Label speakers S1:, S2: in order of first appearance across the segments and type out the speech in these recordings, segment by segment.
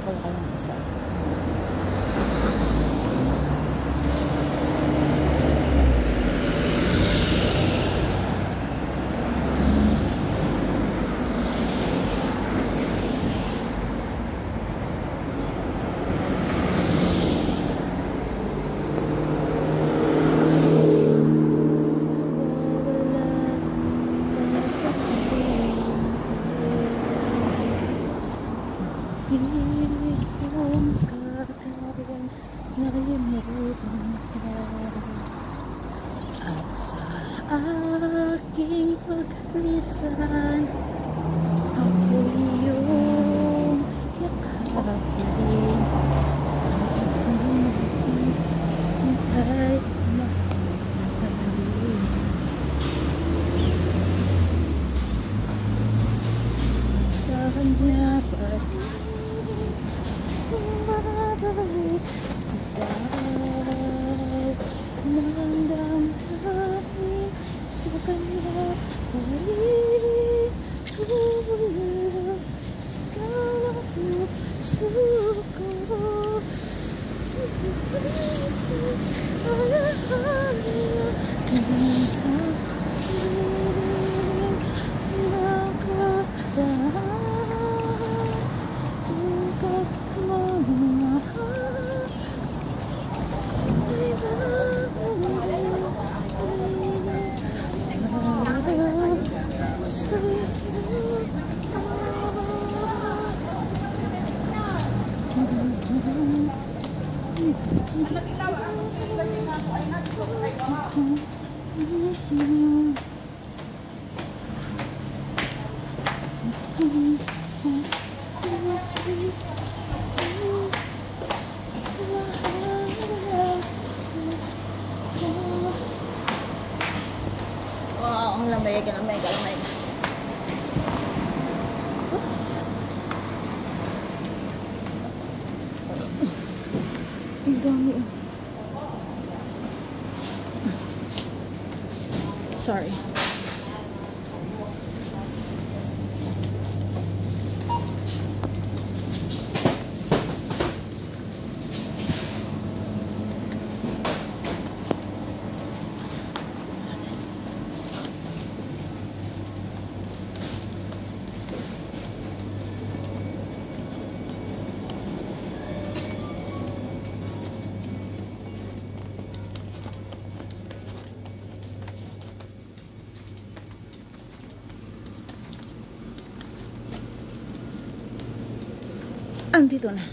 S1: ko lang isa. At sa aking paglisan, ako iyong yakapin. Kahit makapagin sa kanya pati babalik sa ng damdamin sa kanya balik sigaw ang suko alahanin wow, ang lamig. Oops. Ang dami. Sorry. Andito na.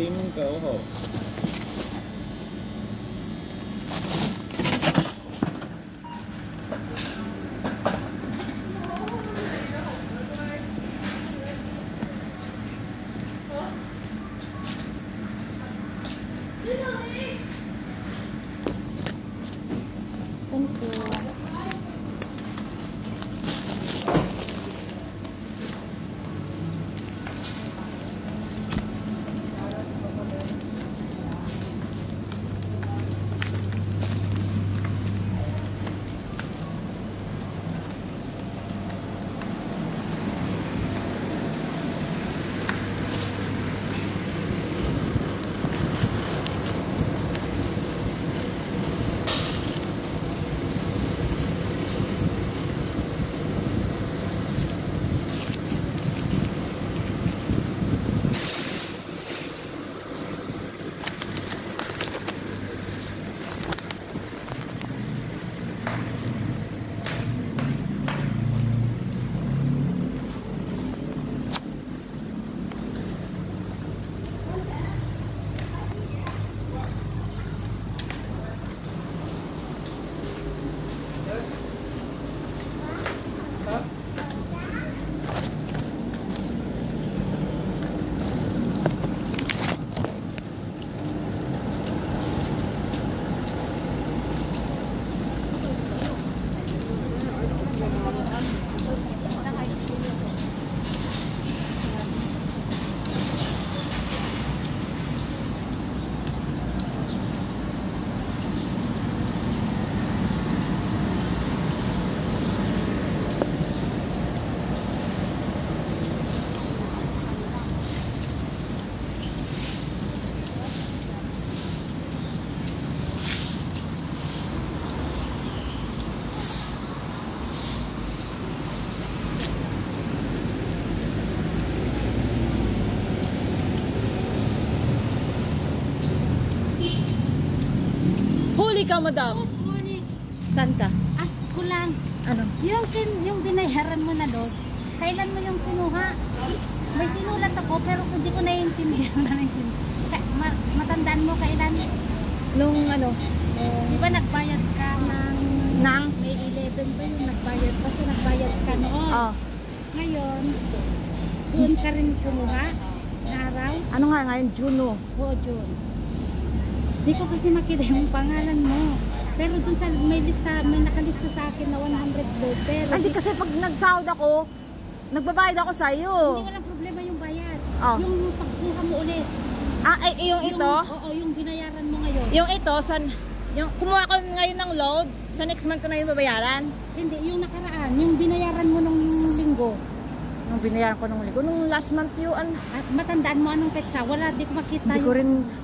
S2: Sim cầu hồ.
S1: Umuwi ka, madam.
S2: Good morning.
S1: Saan ka?
S2: Ask ko lang.
S1: Ano?
S2: Yung binayaran mo na doon, kailan mo yung kinuha? May sinulat ako pero hindi ko naiintindihan. Matandaan mo kailan?
S1: Nung ano?
S2: Di ba nagbayad ka ng...
S1: Nang?
S2: May 11 ba yung nagbayad? Kasi nagbayad ka noon.
S1: Oh.
S2: Ngayon, doon ka rin kumuha na araw?
S1: Ano nga ngayon? June, no?
S2: Oo, June. Di ko kasi makita yung pangalan mo. Pero dun sa may nakalista sa akin na 100 load. Pero
S1: Hindi kasi pag nagsahod ako, nagbabayad ako sa iyo.
S2: hindi walang problema yung bayad.
S1: Oh.
S2: Yung pagkuha mo ulit.
S1: Yung ito?
S2: Oo, yung binayaran mo ngayon.
S1: Yung ito, yung kumuha ko ngayon ng load, sa next month ko na yung babayaran.
S2: Hindi, yung nakaraan. Yung binayaran mo nung linggo.
S1: Nung binayaran ko nung linggo, nung last month yun.
S2: At matandaan mo anong petsa? Wala, di ko makita.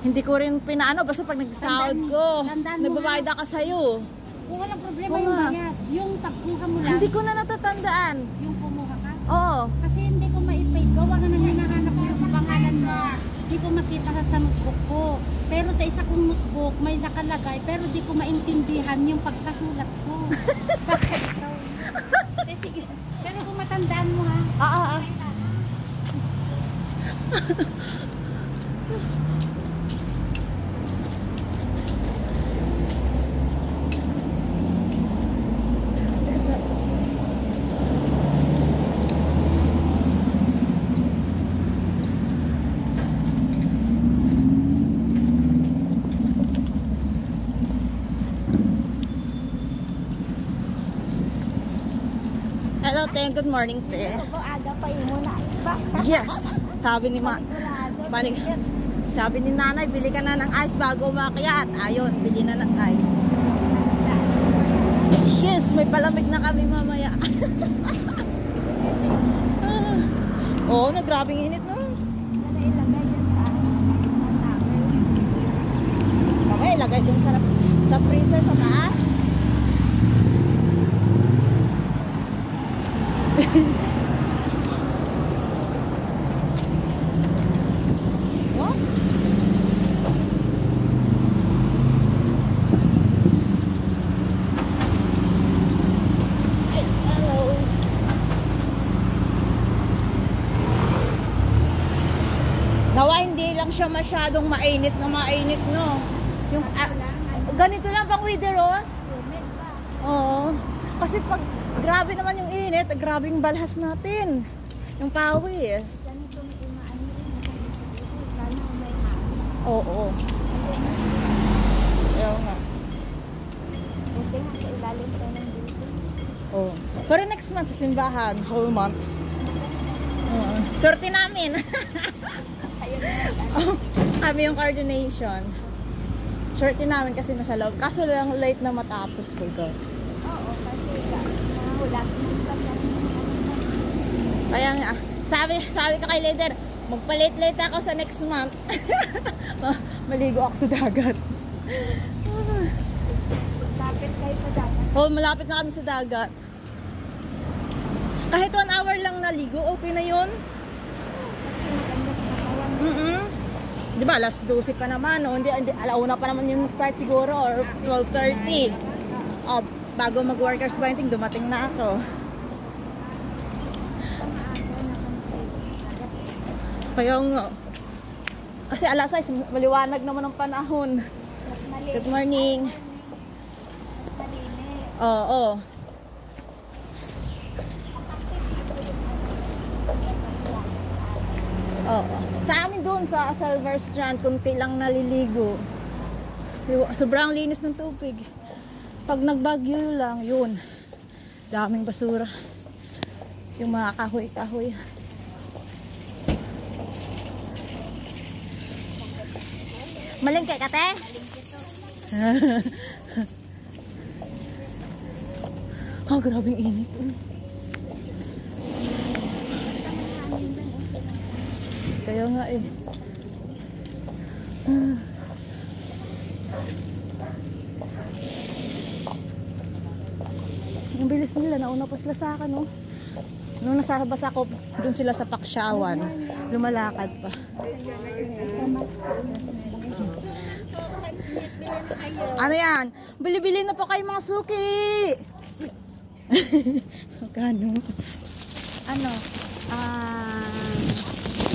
S1: Hindi ko rin pinaano, basta pag nagsahod ko,
S2: tandaan mo
S1: nagbabayad ako sa iyo.
S2: Kung walang problema
S1: Oo
S2: yung
S1: nga.
S2: bayad. Yung pagkuha mo lang.
S1: Hindi ko na natatandaan.
S2: Yung kumuha ka.
S1: Oo.
S2: Kasi hindi ko maipay. Gawa nga nang hinahanap ko yung pangalan mo. Hindi ko makita sa notebook ko. Pero sa isa kong notebook, may nakalagay. Pero di ko maintindihan yung pagkasulat ko. Bakit ikaw? Sige. Pero kung matandaan mo ha.
S1: Oo. Hello, Te. Good morning, Te.
S2: Aga pa mo na.
S1: Yes. Sabi ni sabi ni nanay, bili ka na ng ice bago umakyat. Ayun, bili na ng ice. Yes, may palamig na kami mamaya. Oo, grabing init no. Mamaya ilagay dun sa freezer sa taas. Oops. Hello. Nawa hindi lang siya masyadong mainit no. Yung ganito lang pang weather oh. Oo. Kasi pag grabe naman yung init, grabe yung balhas natin. Yung pawis. Oo. Ayaw nga. Oo. Pero next month sa simbahan, whole month. Sorte namin. Kami yung coordination. Sorte namin kasi nasa loob. Kaso lang late na matapos po ko.
S2: Oo, kasi wala.
S1: Kaya nga, sabi ko kay leader, magpalit-late ako sa next month. Maligo ako sa dagat.
S2: Malapit kayo sa dagat.
S1: Oh, malapit na kami sa dagat. Kahit 1 hour lang naligo, okay na yun.
S2: Kasi maganda sa katawan.
S1: Diba, alas 12 pa naman. No? Hindi, alauna pa naman yung start siguro or 12:30. Oh, bago mag-workers binding, dumating na ako. Kaya nga. Kasi alas 6, maliwanag naman ang panahon. Good morning. Oo. Oo. Sa amin doon sa Silver Strand, kunti lang naliligo. Sobrang linis ng tubig. Pag nagbagyo lang, yun. Daming basura. Yung mga kahoy-kahoy. Malingke ka, te? Oh, grabing init. Kaya nga eh. Ang bilis nila, nauna pa sila sa akin, no? Nung nasabas ako, dun sila sa Paksyawan. Lumalakad pa. Ano yan? Bili-bili na po kayo mga suki. Magkano?
S2: Ano?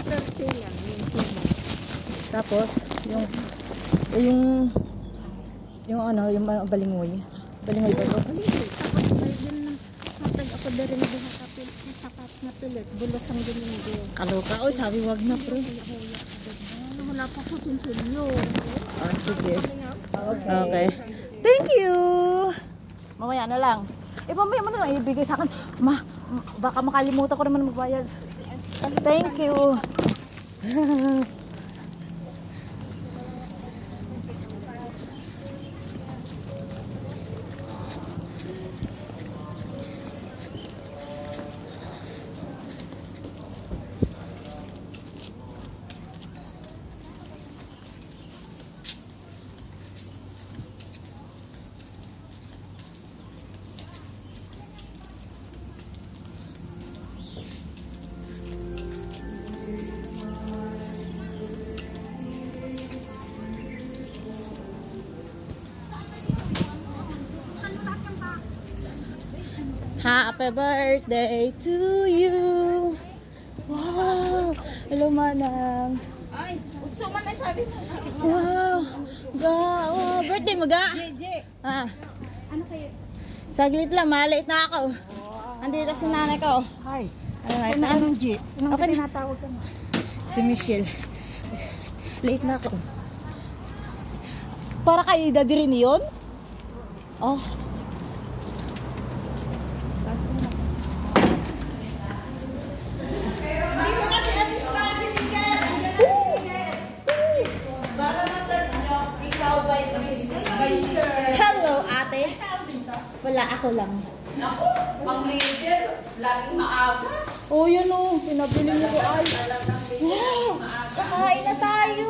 S2: 30 lang.
S1: Tapos, yung balingoy. Balingoy ba ito?
S2: Tapos may din matag ako dari na buha kapil. Sapat na pilit. Bulos ang dinigyo.
S1: Kaloka. Oy, sabi wag na pre.
S2: Wala pa ko sinsilyo.
S1: Sige. Okay. Thank you. Mamaya na lang. Mamaya mo na lang ibigay sa akin. Baka makalimutan ko naman magbayad. Thank you. Happy birthday to you. Wow. Hello, Manang.
S2: Ay, utso man ay sabi mo.
S1: Wow. Wow. Birthday mo ga? Ah.
S2: Ano kayo?
S1: Saglit lang, maliit na ako. Andito si nanay ko.
S2: Hi.
S1: Ano na ito?
S2: Anong G? Anong
S1: Okay.
S2: tinatawag ka mo?
S1: Si Michelle. Late na ako. Para kay daddy rin yun? Oh. Hello, ate. Wala, ako lang.
S3: Ako, pang leader, laging maaga.
S1: Oh, yun oh. Pinabili niyo ko ay. Wow! Kakain na tayo.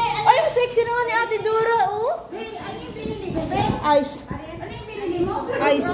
S1: Ay, ang sexy naman ni Ate Dora, oh.
S3: Ano yung pinili mo?
S1: Ice.
S3: Ano yung pinili mo?
S1: Ice.